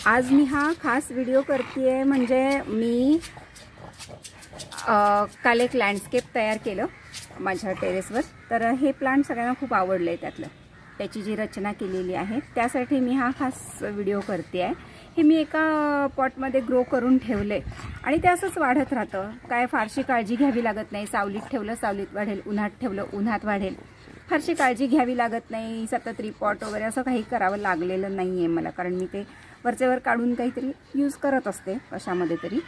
आज मी हा खास व्हिडिओ करते म्हणजे मी काल एक लँडस्केप तयार केलं माझ्या टेरेसवर. तर हे प्लांट सगळ्यांना खूप आवडलं आहे. त्याची जी रचना केलेली आहे त्यासाठी मी हा खास व्हिडिओ करते आहे. हे मी एका पॉटमध्ये ग्रो करून ठेवले आणि ते असंच वाढत राहतं. काय फारशी काळजी घ्यावी लागत नाही. सावलीत ठेवलं सावलीत वाढेल, उन्हात ठेवलं उन्हात वाढेल. फारशी काळजी घ्यावी लागत नाही. सतत रिपॉट वगैरे असं काही करावं लागलेलं नाही आहे मला, कारण मी ते वरचेवर काढून काहीतरी यूज करत असते कशामध्ये तरी.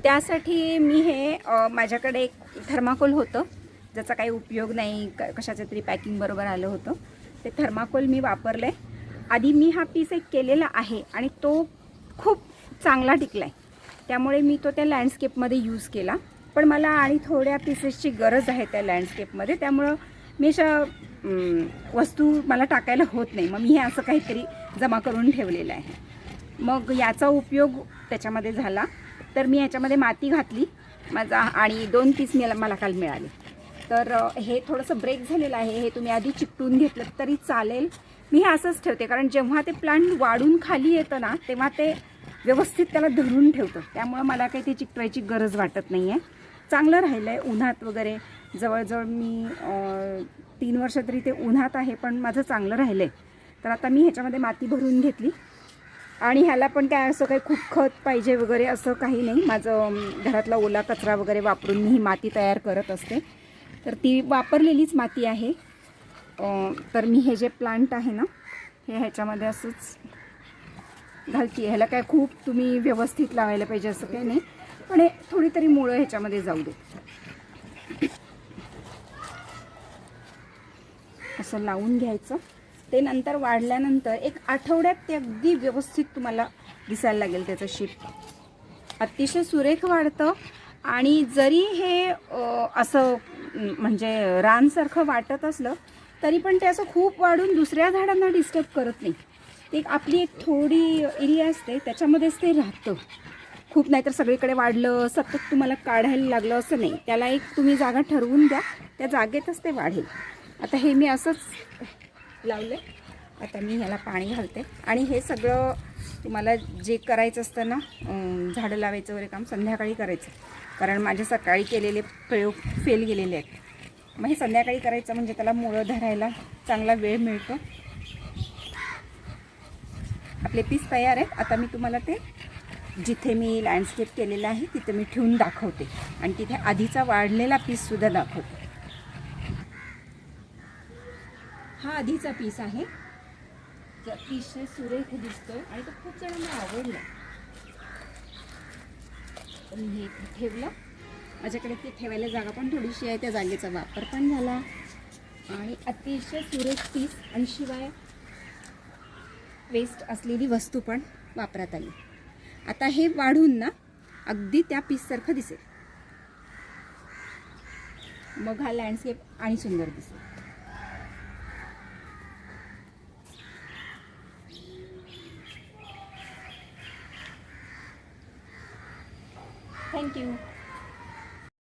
त्यासाठी मी हे माझ्याकडे एक थर्माकोल होतं ज्याचा काही उपयोग नाही, कशाचं तरी पॅकिंग बरोबर आलं होतं. ते थर्माकोल मी वापरले. आधी मी हा पीस एक केलेला आहे आणि तो खूप चांगला टिकला आहे, त्यामुळे मी तो त्या लँडस्केपमध्ये यूज केला. पण मला आणि थोड्या पीसेसची गरज आहे त्या लँडस्केपमध्ये, त्यामुळं मी अशा वस्तू मला टाकायला होत नाही. मग मी हे असं काहीतरी जमा करून ठेवलेलं आहे. मग याचा उपयोग त्याच्यामध्ये झाला. तर मी ह्याच्यामध्ये माती घातली माझा आणि 2 पीस मला काल मिळाले. तर हे थोडंसं ब्रेक झालेलं आहे. हे तुम्ही आधी चिकटून घेतलं तरी चालेल. मी हे असंच ठेवते, कारण जेव्हा ते प्लांट वाढून खाली येतं ना तेव्हा ते व्यवस्थित त्याला धरून ठेवतं. त्यामुळं मला काही ते चिकटवायची गरज वाटत नाही आहे. चांगलं राहिलं आहे उन्हात वगैरे. जवळजवळ मी 3 वर्ष तरी ते उन्हात आहे, पण माझं चांगलं राहिलं आहे. तर आता मी ह्याच्यामध्ये माती भरून घेतली आणि ह्याला पण काय असं काही खूप खत पाहिजे वगैरे असं काही नाही. माझं घरातला ओला कचरा वगैरे वापरून मी ही माती तयार करत असते. तर ती वापरलेलीच माती आहे. तर मी हे जे प्लांट आहे ना हे ह्याच्यामध्ये असंच घालते. ह्याला काय खूप तुम्ही व्यवस्थित लावायला पाहिजे असं काही नाही, पण हे थोडी तरी मुळं ह्याच्यामध्ये जाऊ दे. असं लावून घ्यायचं. ते नंतर वाढल्यानंतर 1 आठवड्यात ते अगदी व्यवस्थित तुम्हाला दिसायला लागेल. त्याचं शीट अतिशय सुरेख वाढतं. आणि जरी हे असं म्हणजे रानसारखं वाटत असलं तरी पण ते असं खूप वाढून दुसऱ्या झाडांना डिस्टर्ब करत नाही. ते आपली एक थोडी एरिया असते त्याच्यामध्येच ते राहतं. खूप नाहीतर सगळीकडे वाढलं सतत तुम्हाला काढायला लागलं असं नाही. त्याला एक तुम्ही जागा ठरवून द्या, त्या जागेतच ते वाढेल. आता हे मी असंच लावले. आता मी ह्याला पाणी घालते. आणि हे सगळं तुम्हाला जे करायचं असतं ना झाडं लावायचं वगैरे काम संध्याकाळी करायचं, कारण माझे सकाळी केलेले प्रयोग फेल गेलेले आहेत. मग हे संध्याकाळी करायचं म्हणजे त्याला मुळं धरायला चांगला वेळ मिळतो. आपले पीस तयार आहेत. आता मी तुम्हाला ते जिथे मी लँडस्केप केलेलं आहे तिथे मी ठेवून दाखवते आणि तिथे आधीचा वाढलेला पीससुद्धा दाखवते. हा आधीचा पीस आहे, अतिशय सुरेख दिसतो आणि तो खूप जणांना आवडला. तर मी हे ठेवलं. माझ्याकडे ते ठेवायला जागा पण थोडीशी आहे, त्या जागेचा वापर पण झाला आणि अतिशय सुरेख पीस आणि शिवाय वेस्ट असलेली वस्तू पण वापरात आली. आता हे वाढून ना अगदी त्या पीससारखं दिसेल. मग हा लँडस्केप आणि सुंदर दिसेल. थँक्यू.